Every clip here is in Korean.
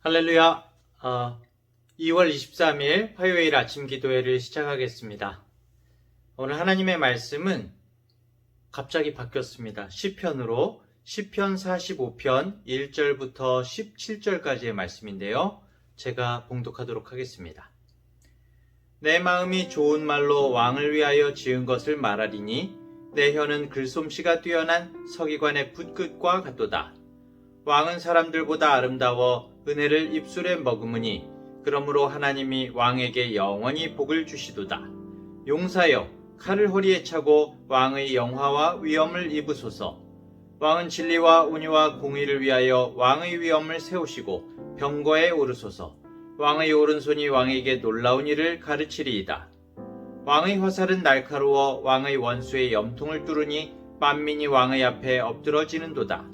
할렐루야. 2월 23일 화요일 아침 기도회를 시작하겠습니다. 오늘 하나님의 말씀은 갑자기 바뀌었습니다. 시편으로 시편 45편 1절부터 17절까지의 말씀인데요. 제가 봉독하도록 하겠습니다. 내 마음이 좋은 말로 왕을 위하여 지은 것을 말하리니 내 혀는 글솜씨가 뛰어난 서기관의 붓끝과 같도다. 왕은 사람들보다 아름다워 은혜를 입술에 머금으니 그러므로 하나님이 왕에게 영원히 복을 주시도다. 용사여 칼을 허리에 차고 왕의 영화와 위엄을 입으소서. 왕은 진리와 온유와 공의를 위하여 왕의 위엄을 세우시고 병거에 오르소서. 왕의 오른손이 왕에게 놀라운 일을 가르치리이다. 왕의 화살은 날카로워 왕의 원수의 염통을 뚫으니 만민이 왕의 앞에 엎드러지는도다.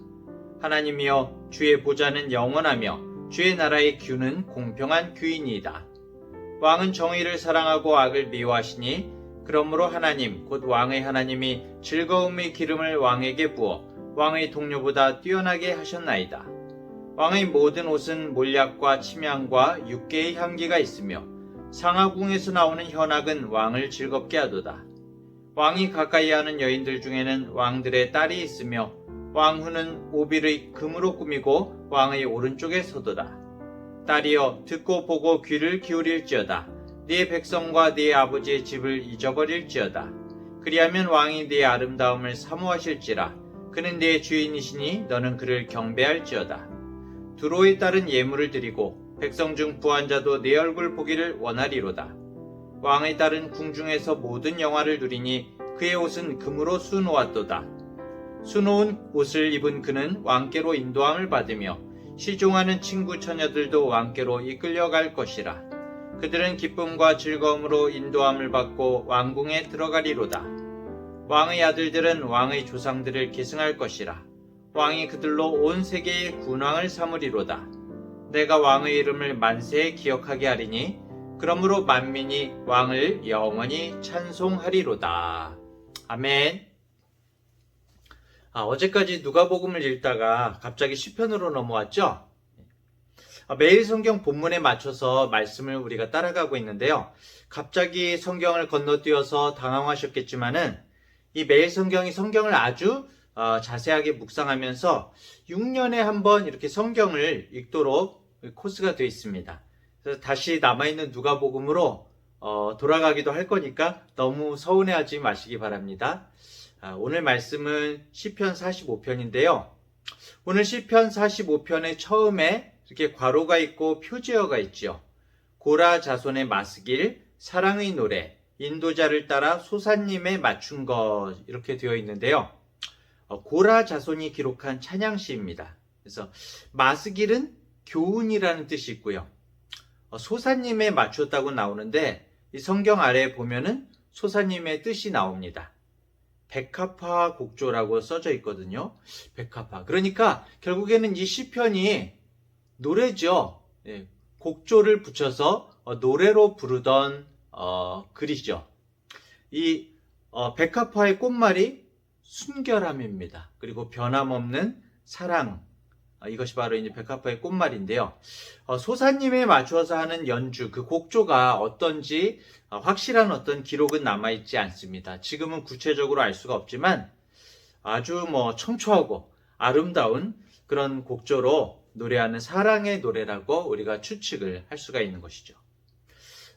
하나님이여 주의 보좌는 영원하며 주의 나라의 규는 공평한 규이니이다. 왕은 정의를 사랑하고 악을 미워하시니 그러므로 하나님 곧 왕의 하나님이 즐거움의 기름을 왕에게 부어 왕의 동료보다 뛰어나게 하셨나이다. 왕의 모든 옷은 몰약과 침향과 육개의 향기가 있으며 상하궁에서 나오는 현악은 왕을 즐겁게 하도다. 왕이 가까이 하는 여인들 중에는 왕들의 딸이 있으며 왕후는 오빌의 금으로 꾸미고 왕의 오른쪽에 서도다. 딸이여 듣고 보고 귀를 기울일지어다. 네 백성과 네 아버지의 집을 잊어버릴지어다. 그리하면 왕이 네 아름다움을 사모하실지라. 그는 네 주인이시니 너는 그를 경배할지어다. 두로의 딸은 예물을 드리고 백성 중 부한 자도 네 얼굴 보기를 원하리로다. 왕의 딸은 궁중에서 모든 영화를 누리니 그의 옷은 금으로 수놓았도다. 수놓은 옷을 입은 그는 왕께로 인도함을 받으며 시종하는 친구 처녀들도 왕께로 이끌려갈 것이라. 그들은 기쁨과 즐거움으로 인도함을 받고 왕궁에 들어가리로다. 왕의 아들들은 왕의 조상들을 계승할 것이라. 왕이 그들로 온 세계의 군왕을 삼으리로다. 내가 왕의 이름을 만세에 기억하게 하리니 그러므로 만민이 왕을 영원히 찬송하리로다. 아멘. 어제까지 누가복음을 읽다가 갑자기 시편으로 넘어왔죠? 매일 성경 본문에 맞춰서 말씀을 우리가 따라가고 있는데요. 갑자기 성경을 건너뛰어서 당황하셨겠지만은 이 매일 성경을 아주 자세하게 묵상하면서 6년에 한 번 이렇게 성경을 읽도록 코스가 되어 있습니다. 그래서 다시 남아있는 누가복음으로 돌아가기도 할 거니까 너무 서운해하지 마시기 바랍니다. 오늘 말씀은 시편 45편인데요. 오늘 시편 45편의 처음에 이렇게 괄호가 있고 표제어가 있죠. 고라 자손의 마스길, 사랑의 노래, 인도자를 따라 소사님에 맞춘 것 이렇게 되어 있는데요. 고라 자손이 기록한 찬양시입니다. 그래서 마스길은 교훈이라는 뜻이 있고요. 소사님에 맞췄다고 나오는데 이 성경 아래에 보면은 소사님의 뜻이 나옵니다. 백합화 곡조라고 써져 있거든요. 백합화. 그러니까 결국에는 이 시편이 노래죠. 곡조를 붙여서 노래로 부르던 글이죠. 이 백합화의 꽃말이 순결함입니다. 그리고 변함없는 사랑. 이것이 바로 이제 백합화의 꽃말인데요. 소사님에 맞춰서 하는 연주, 그 곡조가 어떤지 확실한 어떤 기록은 남아있지 않습니다. 지금은 구체적으로 알 수가 없지만 아주 청초하고 아름다운 그런 곡조로 노래하는 사랑의 노래라고 우리가 추측을 할 수가 있는 것이죠.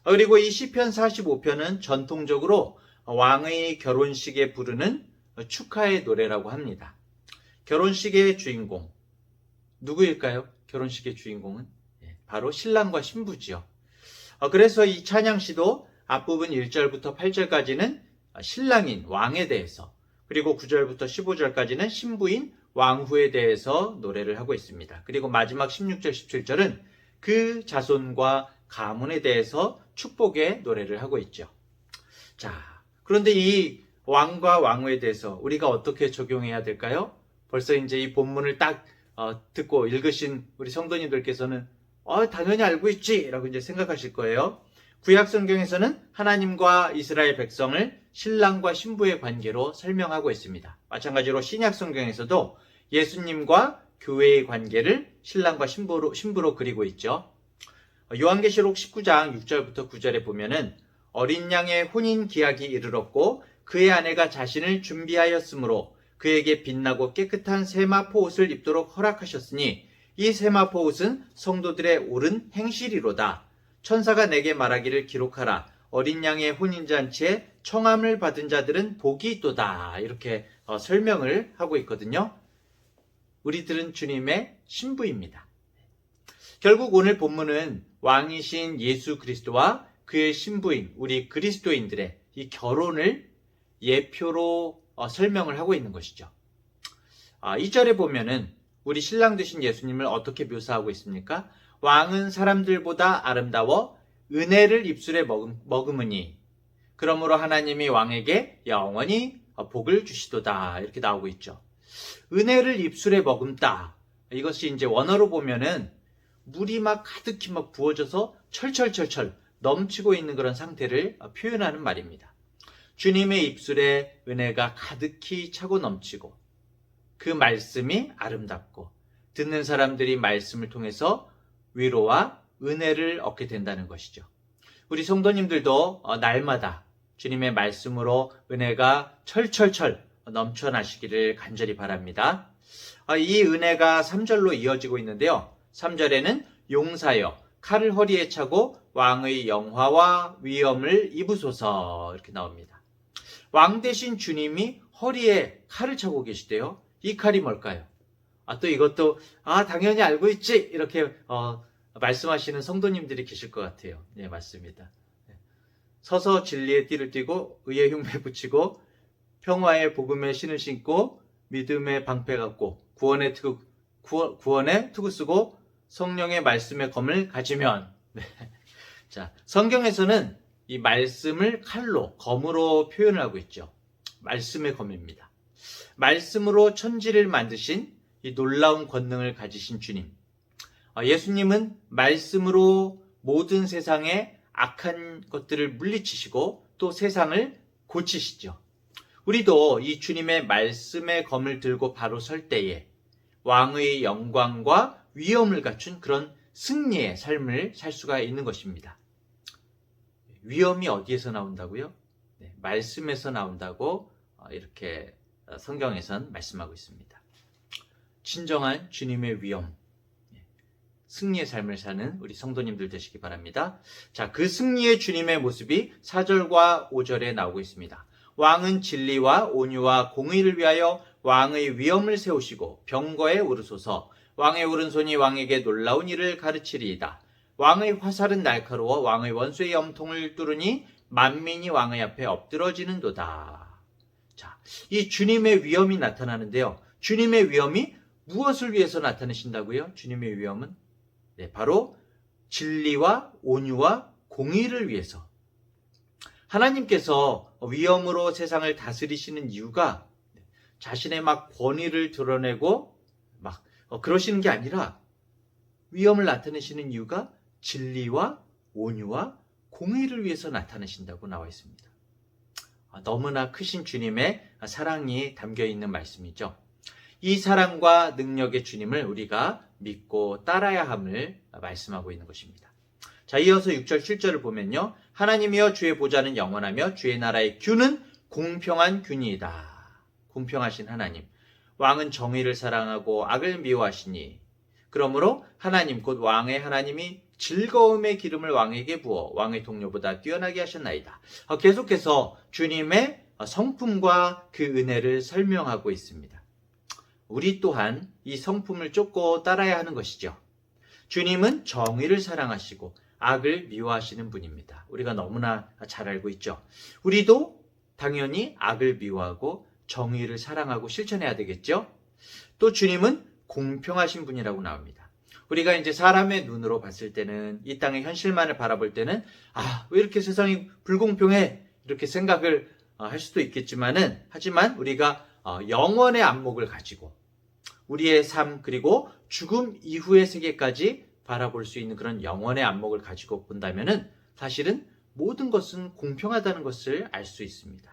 그리고 이 시편 45편은 전통적으로 왕의 결혼식에 부르는 축하의 노래라고 합니다. 결혼식의 주인공 누구일까요? 결혼식의 주인공은 바로 신랑과 신부지요. 그래서 이 찬양시도 앞부분 1절부터 8절까지는 신랑인 왕에 대해서, 그리고 9절부터 15절까지는 신부인 왕후에 대해서 노래를 하고 있습니다. 그리고 마지막 16절, 17절은 그 자손과 가문에 대해서 축복의 노래를 하고 있죠. 자, 그런데 이 왕과 왕후에 대해서 우리가 어떻게 적용해야 될까요? 벌써 이제 이 본문을 딱 듣고 읽으신 우리 성도님들께서는 당연히 알고 있지 라고 이제 생각하실 거예요. 구약 성경에서는 하나님과 이스라엘 백성을 신랑과 신부의 관계로 설명하고 있습니다. 마찬가지로 신약 성경에서도 예수님과 교회의 관계를 신랑과 신부로 그리고 있죠. 요한계시록 19장 6절부터 9절에 보면은 어린 양의 혼인 기약이 이르렀고 그의 아내가 자신을 준비하였으므로 그에게 빛나고 깨끗한 세마포 옷을 입도록 허락하셨으니 이 세마포 옷은 성도들의 옳은 행실이로다. 천사가 내게 말하기를 기록하라. 어린 양의 혼인잔치에 청함을 받은 자들은 복이 있도다. 이렇게 설명을 하고 있거든요. 우리들은 주님의 신부입니다. 결국 오늘 본문은 왕이신 예수 그리스도와 그의 신부인 우리 그리스도인들의 이 결혼을 예표로 설명을 하고 있는 것이죠. 2절에 보면은 우리 신랑 되신 예수님을 어떻게 묘사하고 있습니까? 왕은 사람들보다 아름다워 은혜를 입술에 머금으니 그러므로 하나님이 왕에게 영원히 복을 주시도다. 이렇게 나오고 있죠. 은혜를 입술에 머금다. 이것이 이제 원어로 보면은 물이 막 가득히 막 부어져서 철철철철 넘치고 있는 그런 상태를 표현하는 말입니다. 주님의 입술에 은혜가 가득히 차고 넘치고 그 말씀이 아름답고 듣는 사람들이 말씀을 통해서 위로와 은혜를 얻게 된다는 것이죠. 우리 성도님들도 날마다 주님의 말씀으로 은혜가 철철철 넘쳐나시기를 간절히 바랍니다. 이 은혜가 3절로 이어지고 있는데요. 3절에는 용사여 칼을 허리에 차고 왕의 영화와 위엄을 입으소서 이렇게 나옵니다. 왕 대신 주님이 허리에 칼을 차고 계시대요. 이 칼이 뭘까요? 또 이것도 당연히 알고 있지 이렇게 말씀하시는 성도님들이 계실 것 같아요. 네, 맞습니다. 서서 진리의 띠를 띠고 의의 흉배 붙이고 평화의 복음의 신을 신고 믿음의 방패 갖고 구원의 투구 쓰고 성령의 말씀의 검을 가지면 자, 성경에서는 이 말씀을 칼로 검으로 표현을 하고 있죠. 말씀의 검입니다. 말씀으로 천지를 만드신 이 놀라운 권능을 가지신 주님. 예수님은 말씀으로 모든 세상의 악한 것들을 물리치시고 또 세상을 고치시죠. 우리도 이 주님의 말씀의 검을 들고 바로 설 때에 왕의 영광과 위엄을 갖춘 그런 승리의 삶을 살 수가 있는 것입니다. 위엄이 어디에서 나온다고요? 네, 말씀에서 나온다고 이렇게 성경에선 말씀하고 있습니다. 진정한 주님의 위엄, 승리의 삶을 사는 우리 성도님들 되시기 바랍니다. 자, 그 승리의 주님의 모습이 4절과 5절에 나오고 있습니다. 왕은 진리와 온유와 공의를 위하여 왕의 위엄을 세우시고 병거에 오르소서. 왕의 오른손이 왕에게 놀라운 일을 가르치리이다. 왕의 화살은 날카로워 왕의 원수의 염통을 뚫으니 만민이 왕의 앞에 엎드러지는도다. 자, 이 주님의 위엄이 나타나는데요. 주님의 위엄이 무엇을 위해서 나타내신다고요? 주님의 위엄은 바로 진리와 온유와 공의를 위해서. 하나님께서 위엄으로 세상을 다스리시는 이유가 자신의 막 권위를 드러내고 막 그러시는 게 아니라 위엄을 나타내시는 이유가 진리와 온유와 공의를 위해서 나타내신다고 나와 있습니다. 너무나 크신 주님의 사랑이 담겨 있는 말씀이죠. 이 사랑과 능력의 주님을 우리가 믿고 따라야 함을 말씀하고 있는 것입니다. 자, 이어서 6절, 7절을 보면요. 하나님이여 주의 보좌는 영원하며 주의 나라의 균은 공평한 균이다. 공평하신 하나님. 왕은 정의를 사랑하고 악을 미워하시니 그러므로 하나님 곧 왕의 하나님이 즐거움의 기름을 왕에게 부어 왕의 동료보다 뛰어나게 하셨나이다. 계속해서 주님의 성품과 그 은혜를 설명하고 있습니다. 우리 또한 이 성품을 쫓고 따라야 하는 것이죠. 주님은 정의를 사랑하시고 악을 미워하시는 분입니다. 우리가 너무나 잘 알고 있죠. 우리도 당연히 악을 미워하고 정의를 사랑하고 실천해야 되겠죠. 또 주님은 공평하신 분이라고 나옵니다. 우리가 이제 사람의 눈으로 봤을 때는 이 땅의 현실만을 바라볼 때는 왜 이렇게 세상이 불공평해 이렇게 생각을 할 수도 있겠지만은 하지만 우리가 영원의 안목을 가지고 우리의 삶 그리고 죽음 이후의 세계까지 바라볼 수 있는 그런 영원의 안목을 가지고 본다면은 사실은 모든 것은 공평하다는 것을 알 수 있습니다.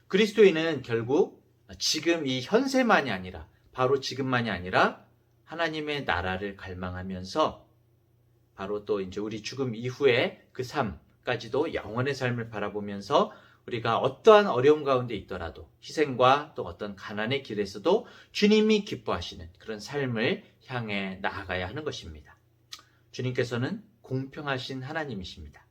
그리스도인은 결국 지금 이 현세만이 아니라 바로 지금만이 아니라 하나님의 나라를 갈망하면서 바로 또 이제 우리 죽음 이후의 그 삶까지도 영원의 삶을 바라보면서 우리가 어떠한 어려움 가운데 있더라도 희생과 또 어떤 가난의 길에서도 주님이 기뻐하시는 그런 삶을 향해 나아가야 하는 것입니다. 주님께서는 공평하신 하나님이십니다.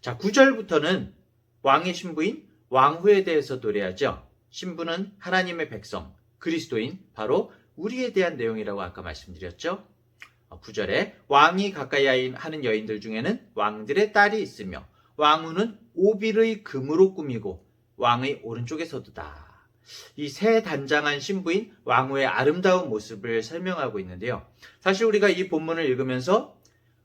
자, 9절부터는 왕의 신부인 왕후에 대해서 노래하죠. 신부는 하나님의 백성, 그리스도인, 바로 우리에 대한 내용이라고 아까 말씀드렸죠. 9절에 왕이 가까이 하는 여인들 중에는 왕들의 딸이 있으며 왕후는 오빌의 금으로 꾸미고 왕의 오른쪽에 서도다. 이 새 단장한 신부인 왕후의 아름다운 모습을 설명하고 있는데요. 사실 우리가 이 본문을 읽으면서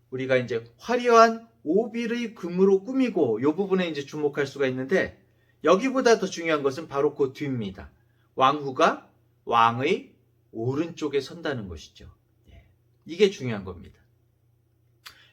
우리가 이제 화려한 오빌의 금으로 꾸미고 이 부분에 이제 주목할 수가 있는데 여기보다 더 중요한 것은 바로 그 뒤입니다. 왕후가 왕의 오른쪽에 선다는 것이죠. 이게 중요한 겁니다.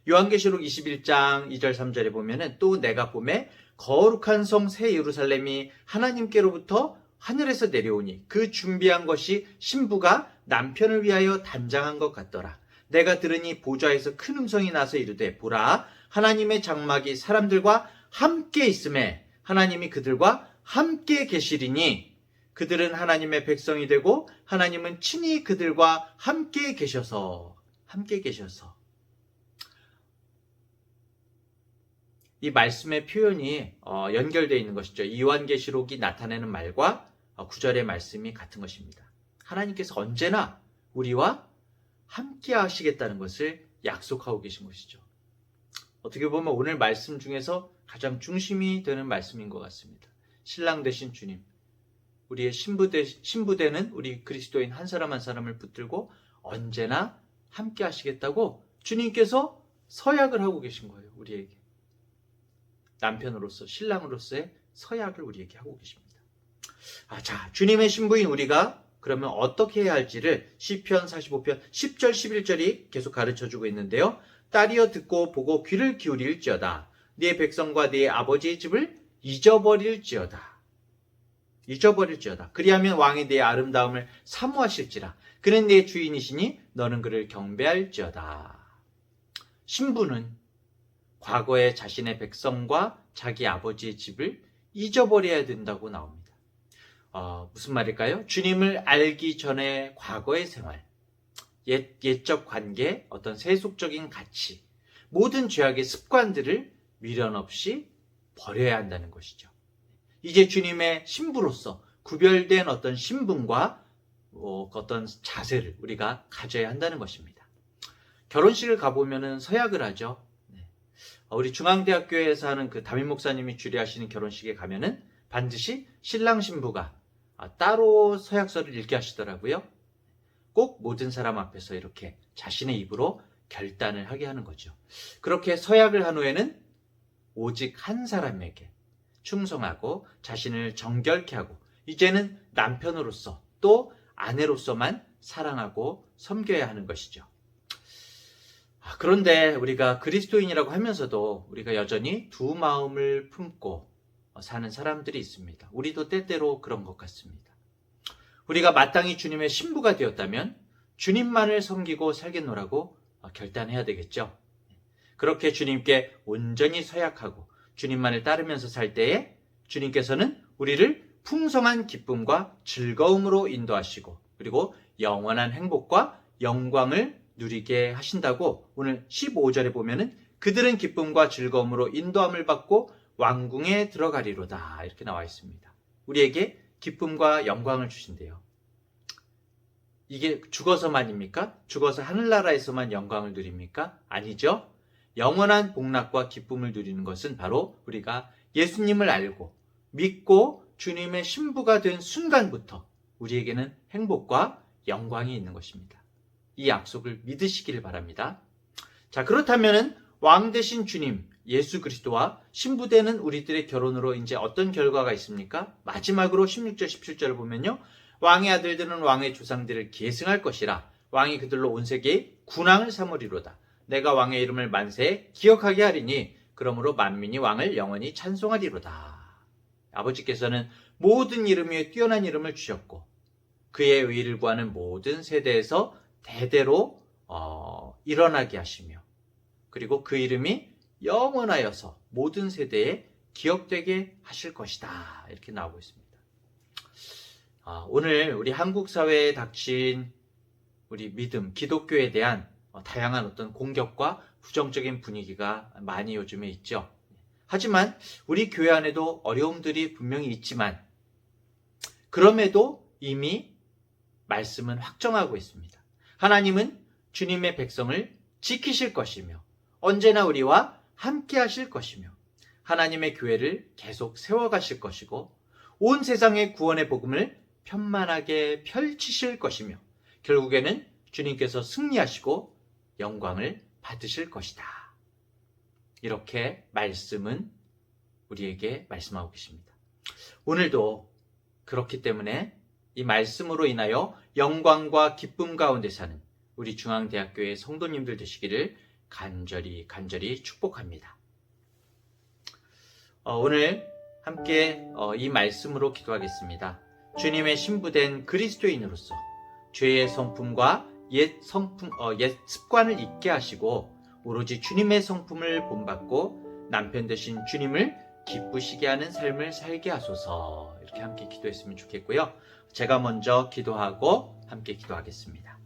요한계시록 21장 2절 3절에 보면은 또 내가 보매 거룩한 성 새 예루살렘이 하나님께로부터 하늘에서 내려오니 그 준비한 것이 신부가 남편을 위하여 단장한 것 같더라. 내가 들으니 보좌에서 큰 음성이 나서 이르되 보라 하나님의 장막이 사람들과 함께 있음에 하나님이 그들과 함께 계시리니 그들은 하나님의 백성이 되고 하나님은 친히 그들과 함께 계셔서 이 말씀의 표현이 연결되어 있는 것이죠. 요한계시록이 나타내는 말과 9절의 말씀이 같은 것입니다. 하나님께서 언제나 우리와 함께 하시겠다는 것을 약속하고 계신 것이죠. 어떻게 보면 오늘 말씀 중에서 가장 중심이 되는 말씀인 것 같습니다. 신랑 되신 주님, 우리의 신부되는 우리 그리스도인 한 사람 한 사람을 붙들고 언제나 함께 하시겠다고 주님께서 서약을 하고 계신 거예요. 우리에게. 남편으로서 신랑으로서의 서약을 우리에게 하고 계십니다. 자, 주님의 신부인 우리가 그러면 어떻게 해야 할지를 시편 45편 10절 11절이 계속 가르쳐주고 있는데요. 딸이여 듣고 보고 귀를 기울일지어다. 네 백성과 네 아버지의 집을 잊어버릴지어다. 그리하면 왕이 네 아름다움을 사모하실지라. 그는 네 주인이시니 너는 그를 경배할지어다. 신부는 과거에 자신의 백성과 자기 아버지의 집을 잊어버려야 된다고 나옵니다. 무슨 말일까요? 주님을 알기 전에 과거의 생활, 옛적 관계, 어떤 세속적인 가치, 모든 죄악의 습관들을 미련 없이 버려야 한다는 것이죠. 이제 주님의 신부로서 구별된 어떤 신분과 어떤 자세를 우리가 가져야 한다는 것입니다. 결혼식을 가보면 서약을 하죠. 우리 중앙대학교에서 하는 그 담임 목사님이 주례하시는 결혼식에 가면은 반드시 신랑 신부가 따로 서약서를 읽게 하시더라고요. 꼭 모든 사람 앞에서 이렇게 자신의 입으로 결단을 하게 하는 거죠. 그렇게 서약을 한 후에는 오직 한 사람에게 충성하고 자신을 정결케 하고 이제는 남편으로서 또 아내로서만 사랑하고 섬겨야 하는 것이죠. 그런데 우리가 그리스도인이라고 하면서도 우리가 여전히 두 마음을 품고 사는 사람들이 있습니다. 우리도 때때로 그런 것 같습니다. 우리가 마땅히 주님의 신부가 되었다면 주님만을 섬기고 살겠노라고 결단해야 되겠죠. 그렇게 주님께 온전히 서약하고 주님만을 따르면서 살 때에 주님께서는 우리를 풍성한 기쁨과 즐거움으로 인도하시고 그리고 영원한 행복과 영광을 누리게 하신다고 오늘 15절에 보면은 그들은 기쁨과 즐거움으로 인도함을 받고 왕궁에 들어가리로다 이렇게 나와 있습니다. 우리에게 기쁨과 영광을 주신대요. 이게 죽어서만입니까? 죽어서 하늘나라에서만 영광을 누립니까? 아니죠. 영원한 복락과 기쁨을 누리는 것은 바로 우리가 예수님을 알고 믿고 주님의 신부가 된 순간부터 우리에게는 행복과 영광이 있는 것입니다. 이 약속을 믿으시기를 바랍니다. 자, 그렇다면은 왕 되신 주님 예수 그리스도와 신부되는 우리들의 결혼으로 이제 어떤 결과가 있습니까? 마지막으로 16절 17절을 보면요. 왕의 아들들은 왕의 조상들을 계승할 것이라 왕이 그들로 온 세계에 군왕을 삼으리로다. 내가 왕의 이름을 만세에 기억하게 하리니 그러므로 만민이 왕을 영원히 찬송하리로다. 아버지께서는 모든 이름 위에 뛰어난 이름을 주셨고 그의 의의를 구하는 모든 세대에서 대대로 일어나게 하시며 그리고 그 이름이 영원하여서 모든 세대에 기억되게 하실 것이다. 이렇게 나오고 있습니다. 오늘 우리 한국 사회에 닥친 우리 믿음, 기독교에 대한 다양한 어떤 공격과 부정적인 분위기가 많이 요즘에 있죠. 하지만 우리 교회 안에도 어려움들이 분명히 있지만 그럼에도 이미 말씀은 확정하고 있습니다. 하나님은 주님의 백성을 지키실 것이며 언제나 우리와 함께 하실 것이며 하나님의 교회를 계속 세워가실 것이고 온 세상의 구원의 복음을 편만하게 펼치실 것이며 결국에는 주님께서 승리하시고 영광을 받으실 것이다. 이렇게 말씀은 우리에게 말씀하고 계십니다. 오늘도 그렇기 때문에 이 말씀으로 인하여 영광과 기쁨 가운데 사는 우리 중앙대학교의 성도님들 되시기를 간절히 축복합니다. 오늘 함께 이 말씀으로 기도하겠습니다. 주님의 신부된 그리스도인으로서 죄의 성품과 옛 습관을 잊게 하시고 오로지 주님의 성품을 본받고 남편 되신 주님을 기쁘시게 하는 삶을 살게 하소서. 이렇게 함께 기도했으면 좋겠고요. 제가 먼저 기도하고 함께 기도하겠습니다.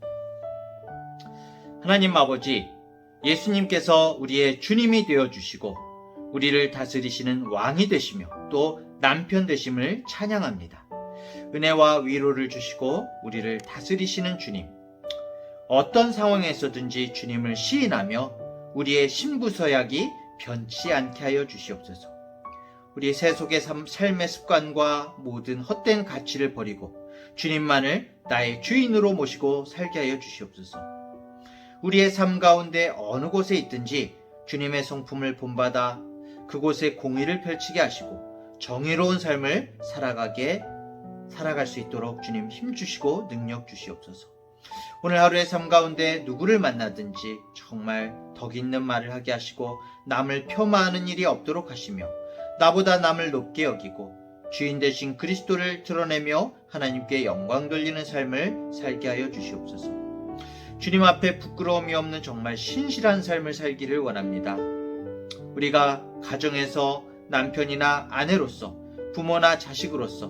하나님 아버지, 예수님께서 우리의 주님이 되어주시고 우리를 다스리시는 왕이 되시며 또 남편 되심을 찬양합니다. 은혜와 위로를 주시고 우리를 다스리시는 주님, 어떤 상황에서든지 주님을 시인하며 우리의 신부서약이 변치 않게 하여 주시옵소서. 우리 세속의 삶의 습관과 모든 헛된 가치를 버리고 주님만을 나의 주인으로 모시고 살게 하여 주시옵소서. 우리의 삶 가운데 어느 곳에 있든지 주님의 성품을 본받아 그곳에 공의를 펼치게 하시고 정의로운 삶을 살아갈 수 있도록 주님 힘주시고 능력 주시옵소서. 오늘 하루의 삶 가운데 누구를 만나든지 정말 덕 있는 말을 하게 하시고 남을 폄하하는 일이 없도록 하시며 나보다 남을 높게 여기고 주인 되신 그리스도를 드러내며 하나님께 영광 돌리는 삶을 살게 하여 주시옵소서. 주님 앞에 부끄러움이 없는 정말 신실한 삶을 살기를 원합니다. 우리가 가정에서 남편이나 아내로서 부모나 자식으로서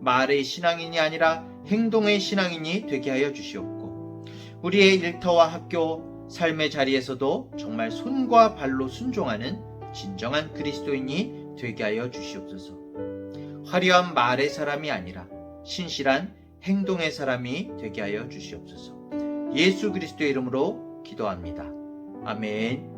말의 신앙인이 아니라 행동의 신앙인이 되게 하여 주시옵고 우리의 일터와 학교, 삶의 자리에서도 정말 손과 발로 순종하는 진정한 그리스도인이 되게 하여 주시옵소서. 화려한 말의 사람이 아니라 신실한 행동의 사람이 되게 하여 주시옵소서. 예수 그리스도의 이름으로 기도합니다. 아멘.